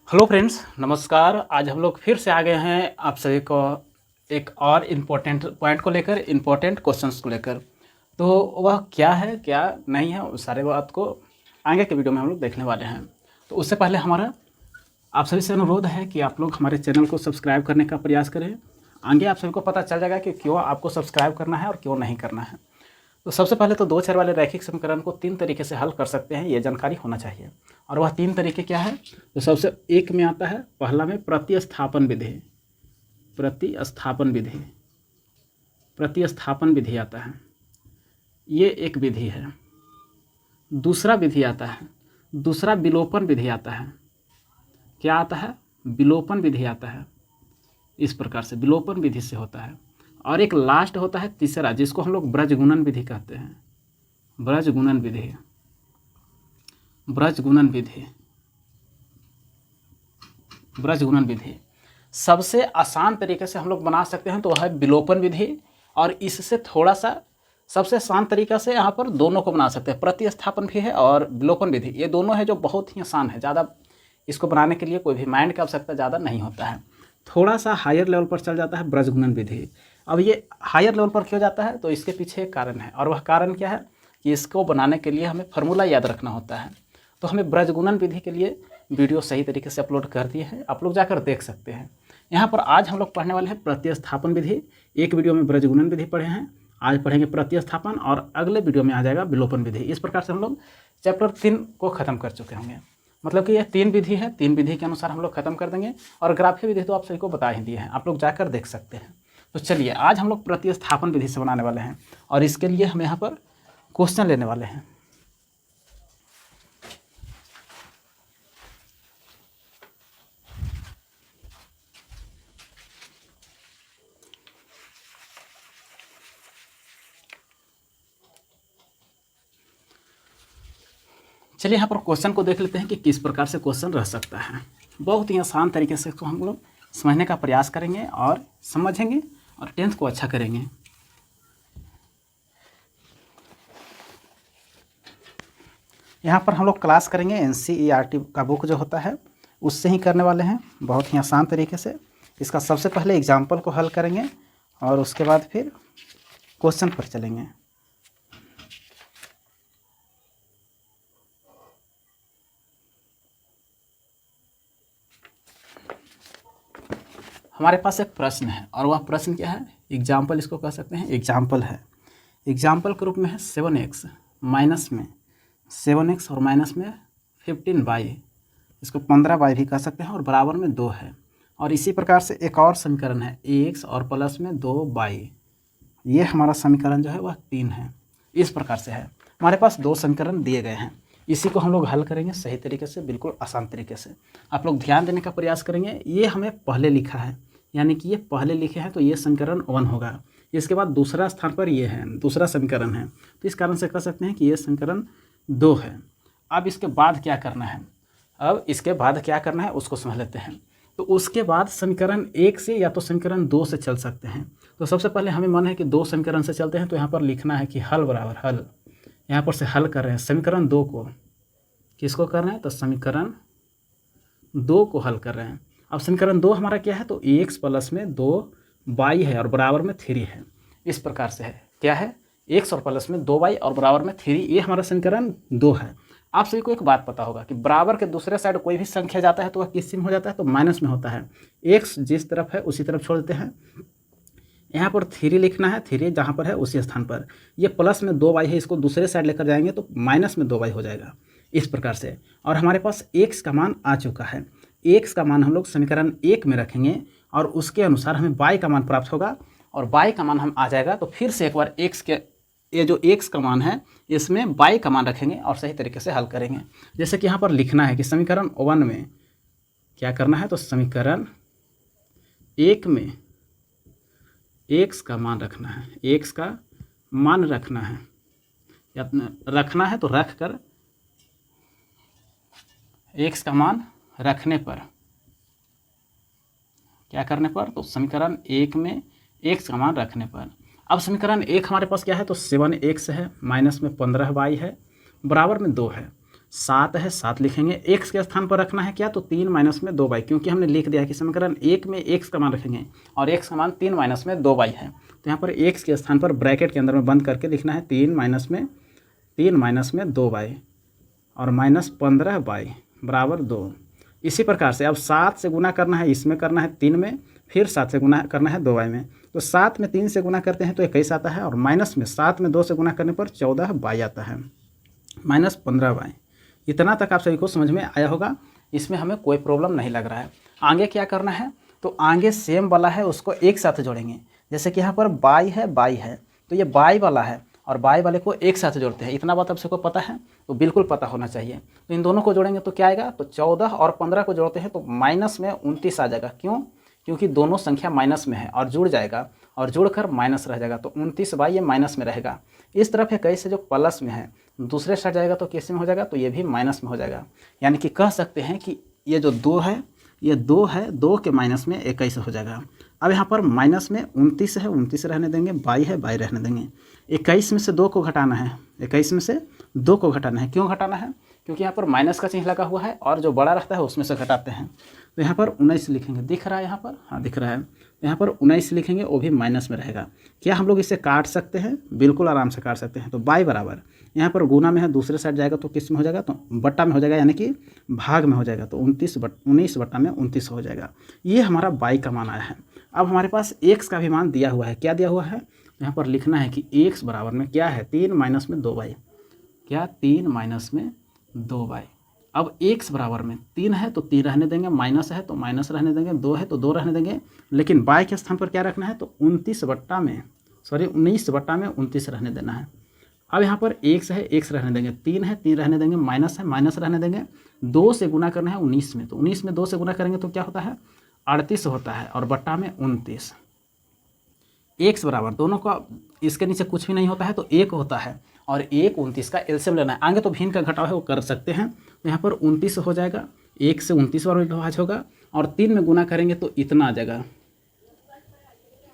Hello friends, नमस्कार। आज हम लोग फिर से आ गए हैं आप सभी को एक और इम्पोर्टेंट पॉइंट को लेकर, इम्पोर्टेंट क्वेश्चंस को लेकर। तो वह क्या है, क्या नहीं है, उस सारे बात को आगे के वीडियो में हम लोग देखने वाले हैं। तो उससे पहले हमारा आप सभी से अनुरोध है कि आप लोग हमारे चैनल को सब्सक्राइब करने का प्रयास करें। आगे आप सभी को पता चल जाएगा कि क्यों आपको सब्सक्राइब करना है और क्यों नहीं करना है। तो सबसे पहले तो दो चर वाले रैखिक समीकरण को तीन तरीके से हल कर सकते हैं, ये जानकारी होना चाहिए। और वह तीन तरीके क्या है? तो सबसे एक में आता है, पहला में प्रतिस्थापन विधि। प्रतिस्थापन विधि प्रतिस्थापन विधि आता है, ये एक विधि है। दूसरा विधि आता है, दूसरा विलोपन विधि आता है। क्या आता है? विलोपन विधि आता है। इस प्रकार से विलोपन विधि से होता है। और एक लास्ट होता है तीसरा, जिसको हम लोग ब्रजगुणन विधि कहते हैं। ब्रजगुणन विधि, ब्रजगुणन विधि, ब्रजगुणन विधि सबसे आसान तरीके से हम लोग बना सकते हैं तो वह है विलोपन विधि। और इससे थोड़ा सा सबसे आसान तरीका से यहाँ पर दोनों को बना सकते हैं, प्रतिस्थापन भी है और विलोपन विधि। ये दोनों है जो बहुत ही आसान है, ज़्यादा इसको बनाने के लिए कोई भी माइंड की आवश्यकता ज़्यादा नहीं होता है। थोड़ा सा हायर लेवल पर चल जाता है ब्रजगुणन विधि। अब ये हायर लेवल पर क्यों जाता है? तो इसके पीछे एक कारण है, और वह कारण क्या है कि इसको बनाने के लिए हमें फार्मूला याद रखना होता है। तो हमें ब्रजगुणन विधि के लिए वीडियो सही तरीके से अपलोड कर दिए हैं, आप लोग जाकर देख सकते हैं। यहाँ पर आज हम लोग पढ़ने वाले हैं प्रतिस्थापन विधि। एक वीडियो में ब्रजगुणन विधि पढ़े हैं, आज पढ़ेंगे प्रतिस्थापन, और अगले वीडियो में आ जाएगा विलोपन विधि। इस प्रकार से हम लोग चैप्टर 3 को ख़त्म कर चुके होंगे। मतलब कि यह 3 विधि है, 3 विधि के अनुसार हम लोग खत्म कर देंगे। और ग्राफीय विधि तो आप सभी को बता ही दिए हैं, आप लोग जाकर देख सकते हैं। तो चलिए, आज हम लोग प्रतिस्थापन विधि से बनाने वाले हैं, और इसके लिए हम यहाँ पर क्वेश्चन लेने वाले हैं। चलिए यहाँ पर क्वेश्चन को देख लेते हैं कि किस प्रकार से क्वेश्चन रह सकता है। बहुत ही आसान तरीके से इसको हम लोग समझने का प्रयास करेंगे और समझेंगे और 10th को अच्छा करेंगे। यहाँ पर हम लोग क्लास करेंगे NCERT का बुक जो होता है उससे ही करने वाले हैं, बहुत ही आसान तरीके से। इसका सबसे पहले एग्जाम्पल को हल करेंगे और उसके बाद फिर क्वेश्चन पर चलेंगे। हमारे पास एक प्रश्न है, और वह प्रश्न क्या है? एग्जाम्पल इसको कह सकते हैं, एग्जाम्पल है। एग्जाम्पल के रूप में है 7x माइनस में 7x और माइनस में 15y, इसको 15y भी कह सकते हैं, और बराबर में 2 है। और इसी प्रकार से एक और समीकरण है ax और प्लस में 2y। ये हमारा समीकरण जो है वह 3 है। इस प्रकार से है, हमारे पास 2 समीकरण दिए गए हैं। इसी को हम लोग हल करेंगे सही तरीके से, बिल्कुल आसान तरीके से। आप लोग ध्यान देने का प्रयास करेंगे। ये हमें पहले लिखा है, यानी कि ये पहले लिखे हैं, तो ये समीकरण 1 होगा। इसके बाद दूसरा स्थान पर ये है, दूसरा समीकरण है, तो इस कारण से कह सकते हैं कि ये समीकरण 2 है। अब इसके बाद क्या करना है? अब इसके बाद क्या करना है उसको समझ लेते हैं। तो उसके बाद समीकरण 1 से या तो समीकरण 2 से चल सकते हैं। तो सबसे पहले हमें मन है कि 2 समीकरण से चलते हैं, तो यहाँ पर लिखना है कि हल बराबर हल। यहाँ पर से हल कर रहे हैं समीकरण 2 को। किसको कर रहे हैं? तो समीकरण 2 को हल कर रहे हैं। अब समीकरण 2 हमारा क्या है? तो x प्लस में 2y है और बराबर में 3 है। इस प्रकार से है, क्या है? x और प्लस में 2y और बराबर में 3, ये हमारा समीकरण 2 है। आप सभी को एक बात पता होगा कि बराबर के दूसरे साइड कोई भी संख्या जाता है तो वह किस में हो जाता है? तो माइनस में होता है। x जिस तरफ है उसी तरफ छोड़ देते हैं। यहाँ पर 3 लिखना है, 3 जहाँ पर है उसी स्थान पर। ये प्लस में 2y है, इसको दूसरे साइड लेकर जाएंगे तो माइनस में 2y हो जाएगा, इस प्रकार से। और हमारे पास x का मान आ चुका है। x का मान हम लोग समीकरण 1 में रखेंगे और उसके अनुसार हमें y का मान प्राप्त होगा, और y का मान हम आ जाएगा तो फिर से एक बार x के ये जो x का मान है इसमें y का मान रखेंगे और सही तरीके से हल करेंगे। जैसे कि यहाँ पर लिखना है कि समीकरण 1 में क्या करना है? तो समीकरण 1 में x का मान रखना है, x का मान रखना है, या रखना है तो रख कर x का मान रखने पर क्या करने पर? तो समीकरण 1 में x का मान रखने पर। अब समीकरण 1 हमारे पास क्या है? तो 7x है, माइनस में 15y है, बराबर में 2 है। 7 है, 7 लिखेंगे। एक्स के स्थान पर रखना है क्या, तो 3 माइनस में 2y, क्योंकि हमने लिख दिया है कि समीकरण 1 में एक्स का मान रखेंगे और एक्स का मान 3 माइनस में 2y है। तो यहाँ पर एक्स के स्थान पर ब्रैकेट के अंदर में बंद करके लिखना है 3 माइनस में 2y और माइनस 15y बराबर 2। इसी प्रकार से अब 7 से गुना करना है, इसमें करना है 3 में, फिर 7 से गुना करना है 2y में। तो 7 में 3 से गुना करते हैं तो 21 आता है और माइनस में 7 में 2 से गुना करने पर 14y आता है, माइनस 15y। इतना तक आप सभी को समझ में आया होगा, इसमें हमें कोई प्रॉब्लम नहीं लग रहा है। आगे क्या करना है, तो आगे सेम वाला है उसको एक साथ जोड़ेंगे। जैसे कि यहाँ पर y है, तो ये y वाला है और y वाले को एक साथ जोड़ते हैं। इतना बात आप सबको पता है, तो बिल्कुल पता होना चाहिए। तो इन दोनों को जोड़ेंगे तो क्या आएगा, तो 14 और 15 को जोड़ते हैं तो माइनस में 29 आ जाएगा। क्यों, क्योंकि दोनों संख्या माइनस में है और जुड़ जाएगा और जुड़कर माइनस रह जाएगा, तो 29y ये माइनस में रहेगा। इस तरफ है कैसे, जो प्लस में है दूसरे साइड जाएगा तो कैसे में हो जाएगा, तो ये भी माइनस में हो जाएगा। यानी कि कह सकते हैं कि ये जो 2 है, ये 2 है, 2 के माइनस में 21 हो जाएगा। अब यहाँ पर माइनस में 29 है, 29 रहने देंगे, y है, y रहने देंगे। 21 में से 2 को घटाना है, 21 में से 2 को घटाना है। क्यों घटाना है, क्योंकि यहाँ पर माइनस का चिन्ह लगा हुआ है और जो बड़ा रहता है उसमें से घटाते हैं। तो यहाँ पर 19 लिखेंगे, दिख रहा है यहाँ पर, हाँ दिख रहा है। यहाँ पर 19 लिखेंगे, वो भी माइनस में रहेगा। क्या हम लोग इसे काट सकते हैं, बिल्कुल आराम से काट सकते हैं। तो y बराबर, यहाँ पर गुना में है, दूसरे साइड जाएगा तो किस में हो जाएगा, तो बट्टा में हो जाएगा, यानी कि भाग में हो जाएगा। तो 19 बट्टा में 29 हो जाएगा। ये हमारा y का मान आया है। अब हमारे पास x का भी मान दिया हुआ है। क्या दिया हुआ है, यहाँ पर लिखना है कि x बराबर में क्या है, 3 माइनस में 2y। क्या, 3 माइनस में 2y। अब x बराबर में 3 है तो 3 रहने देंगे, माइनस है तो माइनस रहने देंगे, 2 है तो 2 रहने देंगे, लेकिन y के स्थान पर क्या रखना है, तो 19 बट्टा में 29 रहने देना है। अब यहाँ पर x है, x रहने देंगे, 3 है 3 रहने देंगे, माइनस है माइनस रहने देंगे, 2 से गुना करना है 19 में, तो 19 में 2 से गुना करेंगे तो क्या होता है, 38 होता है और बट्टा में 29। x बराबर, दोनों का इसके नीचे कुछ भी नहीं होता है तो 1 होता है और 1 29 का एलसीएम लेना है। आगे तो भिन्न का घटाव है वो कर सकते हैं। तो यहाँ पर 29 हो जाएगा, 1 से 29 बार विभाज्य होगा और 3 में गुना करेंगे तो इतना आ जाएगा।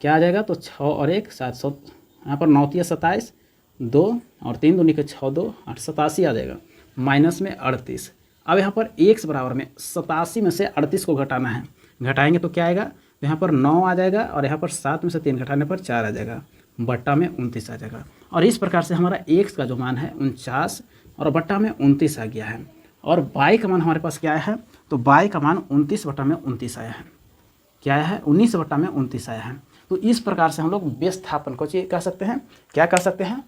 क्या आ जाएगा, तो 6 और 1 700, यहाँ पर 9 27, 2 और 3 दूनी के 6 2 8 87 आ जाएगा, माइनस में 38। अब यहाँ पर x बराबर में 87 में से 38 को घटाना है, घटाएंगे तो क्या आएगा, तो यहाँ पर 9 आ जाएगा और यहाँ पर 7 में से 3 घटाने पर 4 आ जाएगा, बट्टा में 29 आ जाएगा। और इस प्रकार से हमारा x का जो मान है 49 और बट्टा में 29 आ गया है। और y का मान हमारे पास क्या आया है, तो y का मान 29 बट्टा में 29 आया है। क्या आया है, 19 बट्टा में 29 आया है। तो इस प्रकार से हम लोग विस्थापन को कह सकते हैं, क्या कह सकते हैं,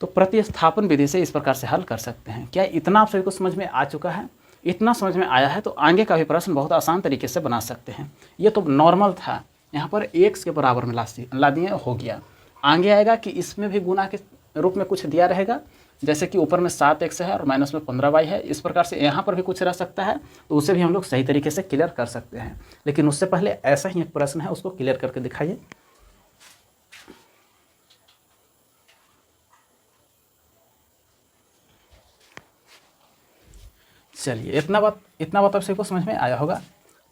तो प्रतिस्थापन विधि से इस प्रकार से हल कर सकते हैं। क्या इतना आप सभी को समझ में आ चुका है? इतना समझ में आया है तो आगे का भी प्रश्न बहुत आसान तरीके से बना सकते हैं। ये तो नॉर्मल था, यहाँ पर x के बराबर में ला दिए, हो गया। आगे आएगा कि इसमें भी गुना के रूप में कुछ दिया रहेगा, जैसे कि ऊपर में 7x है और माइनस में 15y है। इस प्रकार से यहाँ पर भी कुछ रह सकता है, तो उसे भी हम लोग सही तरीके से क्लियर कर सकते हैं। लेकिन उससे पहले ऐसा ही एक प्रश्न है, उसको क्लियर करके दिखाइए। चलिए, इतना बात आप सबको समझ में आया होगा।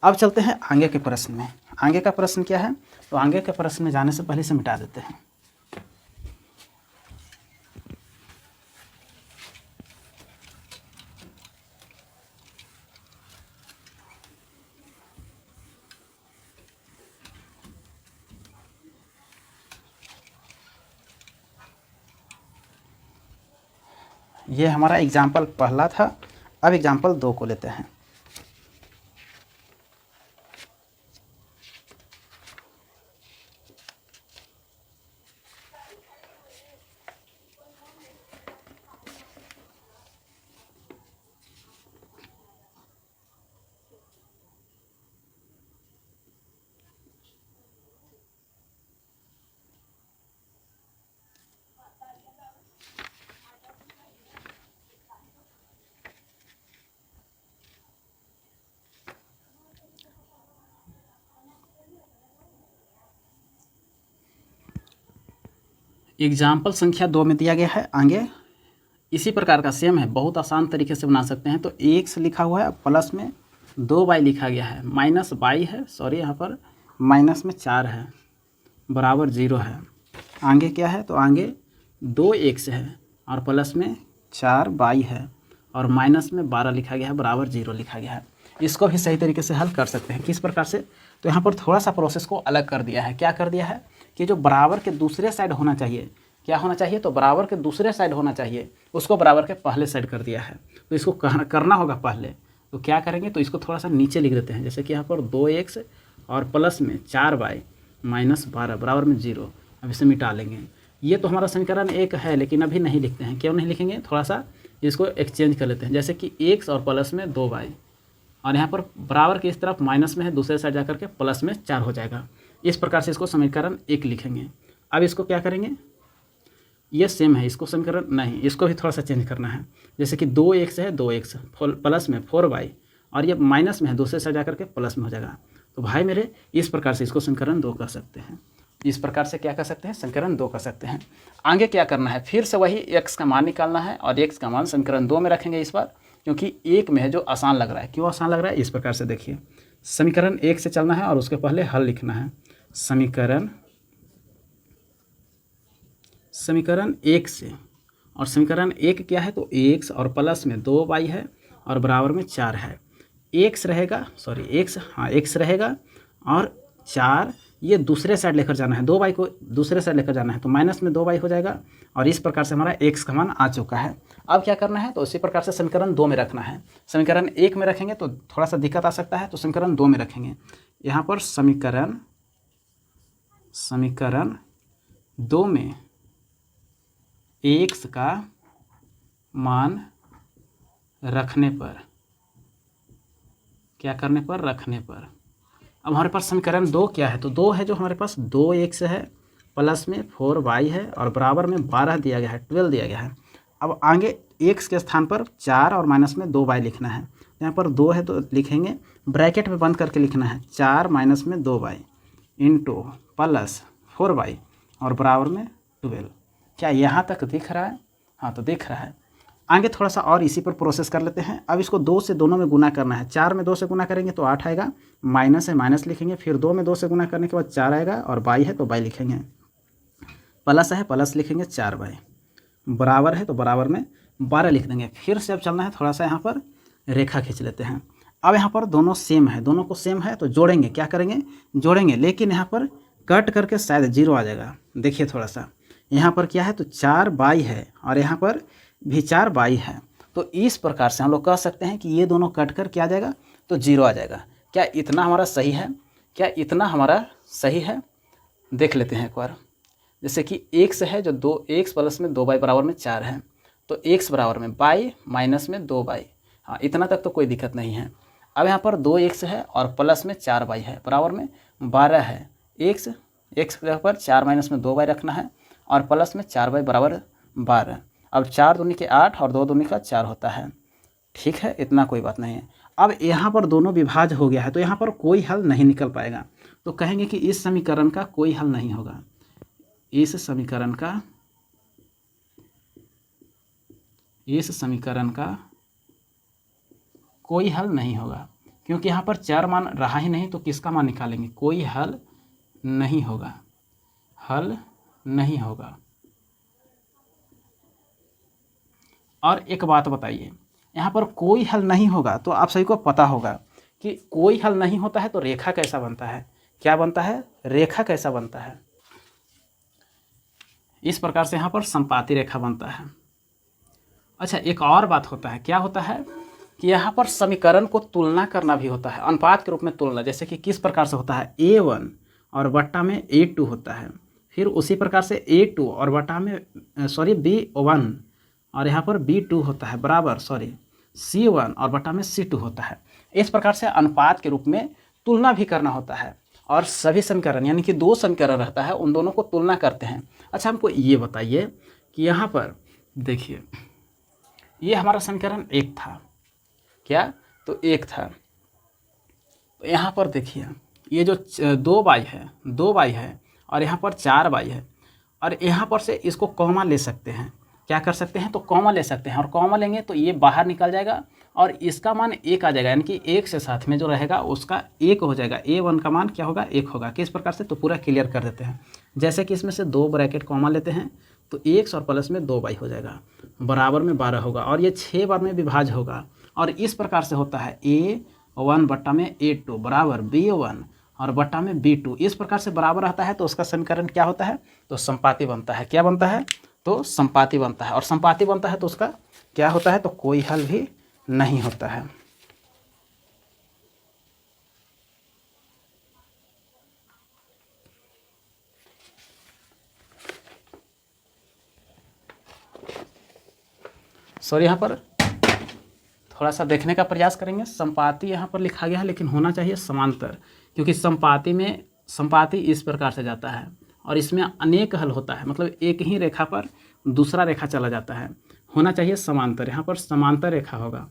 अब चलते हैं आगे के प्रश्न में। आगे का प्रश्न क्या है, तो आगे के प्रश्न में जाने से पहले से मिटा देते हैं। ये हमारा एग्जाम्पल पहला था, अब एग्जाम्पल 2 को लेते हैं। एग्जाम्पल संख्या 2 में दिया गया है। आगे इसी प्रकार का सेम है, बहुत आसान तरीके से बना सकते हैं। तो x लिखा हुआ है, प्लस में 2y लिखा गया है, माइनस y है, सॉरी यहाँ पर माइनस में 4 है, बराबर 0 है। आगे क्या है, तो आगे 2x है और प्लस में 4y है और माइनस में 12 लिखा गया है बराबर 0 लिखा गया है। इसको भी सही तरीके से हल कर सकते हैं। किस प्रकार से? तो यहाँ पर थोड़ा सा प्रोसेस को अलग कर दिया है। क्या कर दिया है कि जो बराबर के दूसरे साइड होना चाहिए, क्या होना चाहिए? तो बराबर के दूसरे साइड होना चाहिए, उसको बराबर के पहले साइड कर दिया है। तो इसको करना होगा पहले। तो क्या करेंगे? तो इसको थोड़ा सा नीचे लिख देते हैं, जैसे कि यहाँ पर 2x और प्लस में 4y माइनस 12 बराबर में 0। अब इसे मिटा लेंगे। ये तो हमारा समीकरण 1 है, लेकिन अभी नहीं लिखते हैं। क्यों नहीं लिखेंगे? थोड़ा सा इसको एक्सचेंज कर लेते हैं, जैसे कि x और प्लस में 2y, और यहाँ पर बराबर की इस तरफ माइनस में है, दूसरे साइड जाकर के प्लस में 4 हो जाएगा। इस प्रकार से इसको समीकरण 1 लिखेंगे। अब इसको क्या करेंगे? ये सेम है, इसको समीकरण नहीं, इसको भी थोड़ा सा चेंज करना है। जैसे कि 2x है, 2x प्लस में 4y, और ये माइनस में है, दूसरे साइड जाकर के प्लस में हो जाएगा। तो भाई मेरे इस प्रकार से इसको समीकरण 2 कर सकते हैं। इस प्रकार से क्या कर सकते हैं? समीकरण 2 कर सकते हैं। आगे क्या करना है? फिर से वही x का मान निकालना है, और x का मान समीकरण 2 में रखेंगे इस बार, क्योंकि 1 में है जो आसान लग रहा है। क्यों आसान लग रहा है? इस प्रकार से देखिए, समीकरण 1 से चलना है और उसके पहले हल लिखना है। समीकरण 1 से, और समीकरण 1 क्या है? तो x और प्लस में 2y है और बराबर में 4 है। x रहेगा, x रहेगा, और 4 ये दूसरे साइड लेकर जाना है, 2y को दूसरे साइड लेकर जाना है, तो माइनस में 2y हो जाएगा। और इस प्रकार से हमारा x का मान आ चुका है। अब क्या करना है? तो इसी प्रकार से समीकरण 2 में रखना है। समीकरण 1 में रखेंगे तो थोड़ा सा दिक्कत आ सकता है, तो समीकरण 2 में रखेंगे। यहाँ पर समीकरण 2 में x का मान रखने पर, क्या करने पर? रखने पर। अब हमारे पास समीकरण 2 क्या है? तो 2 है जो हमारे पास 2x है, प्लस में 4y है, और बराबर में 12 दिया गया है, 12 दिया गया है। अब आगे x के स्थान पर 4 और माइनस में 2y लिखना है। यहाँ पर 2 है तो लिखेंगे, ब्रैकेट में बंद करके लिखना है, 4 माइनस में 2y इंटू प्लस 4y और बराबर में 12। क्या यहाँ तक दिख रहा है? हाँ, तो दिख रहा है। आगे थोड़ा सा और इसी पर प्रोसेस कर लेते हैं। अब इसको 2 से दोनों में गुना करना है। 4 में 2 से गुना करेंगे तो 8 आएगा, माइनस है माइनस लिखेंगे, फिर 2 में 2 से गुना करने के बाद 4 आएगा, और y है तो y लिखेंगे, प्लस है प्लस लिखेंगे 4y, बराबर है तो बराबर में 12 लिख देंगे। फिर से अब चलना है, थोड़ा सा यहाँ पर रेखा खींच लेते हैं। अब यहाँ पर दोनों सेम है, दोनों को सेम है तो जोड़ेंगे। क्या करेंगे? जोड़ेंगे, लेकिन यहाँ पर कट करके शायद 0 आ जाएगा। देखिए थोड़ा सा, यहाँ पर क्या है? तो 4y है, और यहाँ पर भी 4y है। तो इस प्रकार से हम लोग कह सकते हैं कि ये दोनों कट कर क्या आ जाएगा? तो 0 आ जाएगा। क्या इतना हमारा सही है? क्या इतना हमारा सही है? देख लेते हैं एक बार। जैसे कि x है जो 2x प्लस में 2y बराबर में 4 है, तो x बराबर में y माइनस में 2y। हाँ, इतना तक तो कोई दिक्कत नहीं है। अब यहाँ पर 2x है और प्लस में 4y है, बराबर में 12 है। x के जगह पर 4 माइनस में 2y रखना है, और प्लस में 4y बराबर 12। अब 4 दूनी के 8 और 2 दूनी का 4 होता है। ठीक है, इतना कोई बात नहीं है। अब यहाँ पर दोनों विभाज्य हो गया है, तो यहाँ पर कोई हल नहीं निकल पाएगा। तो कहेंगे कि इस समीकरण का कोई हल नहीं होगा। इस समीकरण का कोई हल नहीं होगा, क्योंकि यहाँ पर 4 मान रहा ही नहीं, तो किसका मान निकालेंगे? कोई हल नहीं होगा, हल नहीं होगा। और एक बात बताइए, यहाँ पर कोई हल नहीं होगा तो आप सभी को पता होगा कि कोई हल नहीं होता है तो रेखा कैसा बनता है? क्या बनता है? रेखा कैसा बनता है? इस प्रकार से यहाँ पर संपाती रेखा बनता है। अच्छा, एक और बात होता है। क्या होता है? कि यहाँ पर समीकरण को तुलना करना भी होता है, अनुपात के रूप में तुलना। जैसे कि किस प्रकार से होता है? A1 और बट्टा में A2 होता है। फिर उसी प्रकार से A2 और बट्टा में B1 और यहाँ पर B2 होता है, बराबर C1 और बट्टा में C2 होता है। इस प्रकार से अनुपात के रूप में तुलना भी करना होता है, और सभी समीकरण यानी कि 2 समीकरण रहता है, उन दोनों को तुलना करते हैं। अच्छा, हमको ये बताइए कि यहाँ पर देखिए, ये हमारा समीकरण 1 था। क्या? तो 1 था। तो यहाँ पर देखिए, ये जो 2y है और यहाँ पर 4y है, और यहाँ पर से इसको कॉमा ले सकते हैं। क्या कर सकते हैं? तो कॉमा ले सकते हैं, और कॉमा लेंगे तो ये बाहर निकल जाएगा और इसका मान 1 आ जाएगा, यानी कि 1 से साथ में जो रहेगा उसका 1 हो जाएगा। A1 का मान क्या होगा? 1 होगा। किस प्रकार से? तो पूरा क्लियर कर देते हैं। जैसे कि इसमें से 2 ब्रैकेट कॉमा लेते हैं तो x और प्लस में 2y हो जाएगा। बराबर में 12 होगा और ये 6 बार में विभाज्य होगा। और इस प्रकार से होता है A1 बट्टा में A2 बराबर B1 और बट्टा में B2। इस प्रकार से बराबर रहता है तो उसका समीकरण क्या होता है, तो संपाती बनता है। क्या बनता है, तो संपाती बनता है। और संपाती बनता है तो उसका क्या होता है, तो कोई हल भी नहीं होता है। सॉरी, यहाँ पर थोड़ा सा देखने का प्रयास करेंगे। संपाती यहाँ पर लिखा गया है लेकिन होना चाहिए समांतर, क्योंकि संपाती में संपाती इस प्रकार से जाता है और इसमें अनेक हल होता है, मतलब एक ही रेखा पर दूसरा रेखा चला जाता है। होना चाहिए समांतर, यहाँ पर समांतर रेखा होगा,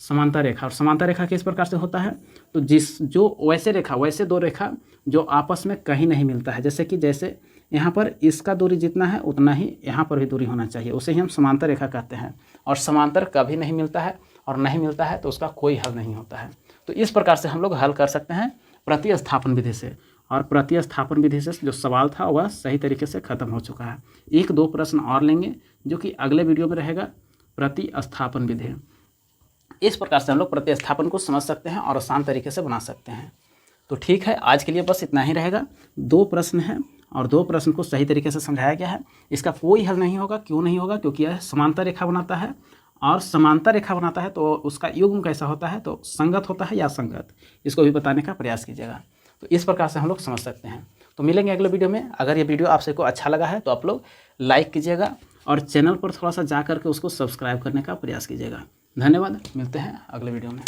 समांतर रेखा। और समांतर रेखा किस प्रकार से होता है, तो जो वैसे दो रेखा जो आपस में कहीं नहीं मिलता है, जैसे यहाँ पर इसका दूरी जितना है उतना ही यहाँ पर भी दूरी होना चाहिए, उसे ही हम समांतर रेखा कहते हैं। और समांतर कभी नहीं मिलता है और नहीं मिलता है तो उसका कोई हल नहीं होता है। तो इस प्रकार से हम लोग हल कर सकते हैं प्रतिस्थापन विधि से। और प्रतिस्थापन विधि से जो सवाल था वह सही तरीके से ख़त्म हो चुका है। 1-2 प्रश्न और लेंगे जो कि अगले वीडियो में रहेगा, प्रतिस्थापन विधि। इस प्रकार से हम लोग प्रतिस्थापन को समझ सकते हैं और आसान तरीके से बना सकते हैं। तो ठीक है, आज के लिए बस इतना ही रहेगा। 2 प्रश्न हैं और 2 प्रश्न को सही तरीके से समझाया गया है। इसका कोई हल नहीं होगा। क्यों नहीं होगा, क्योंकि यह समांतर रेखा बनाता है और समांतर रेखा बनाता है तो उसका युग्म कैसा होता है, तो संगत होता है या असंगत, इसको भी बताने का प्रयास कीजिएगा। तो इस प्रकार से हम लोग समझ सकते हैं। तो मिलेंगे अगले वीडियो में। अगर ये वीडियो आप सबको अच्छा लगा है तो आप लोग लाइक कीजिएगा और चैनल पर थोड़ा सा जा करके उसको सब्सक्राइब करने का प्रयास कीजिएगा। धन्यवाद, मिलते हैं अगले वीडियो में।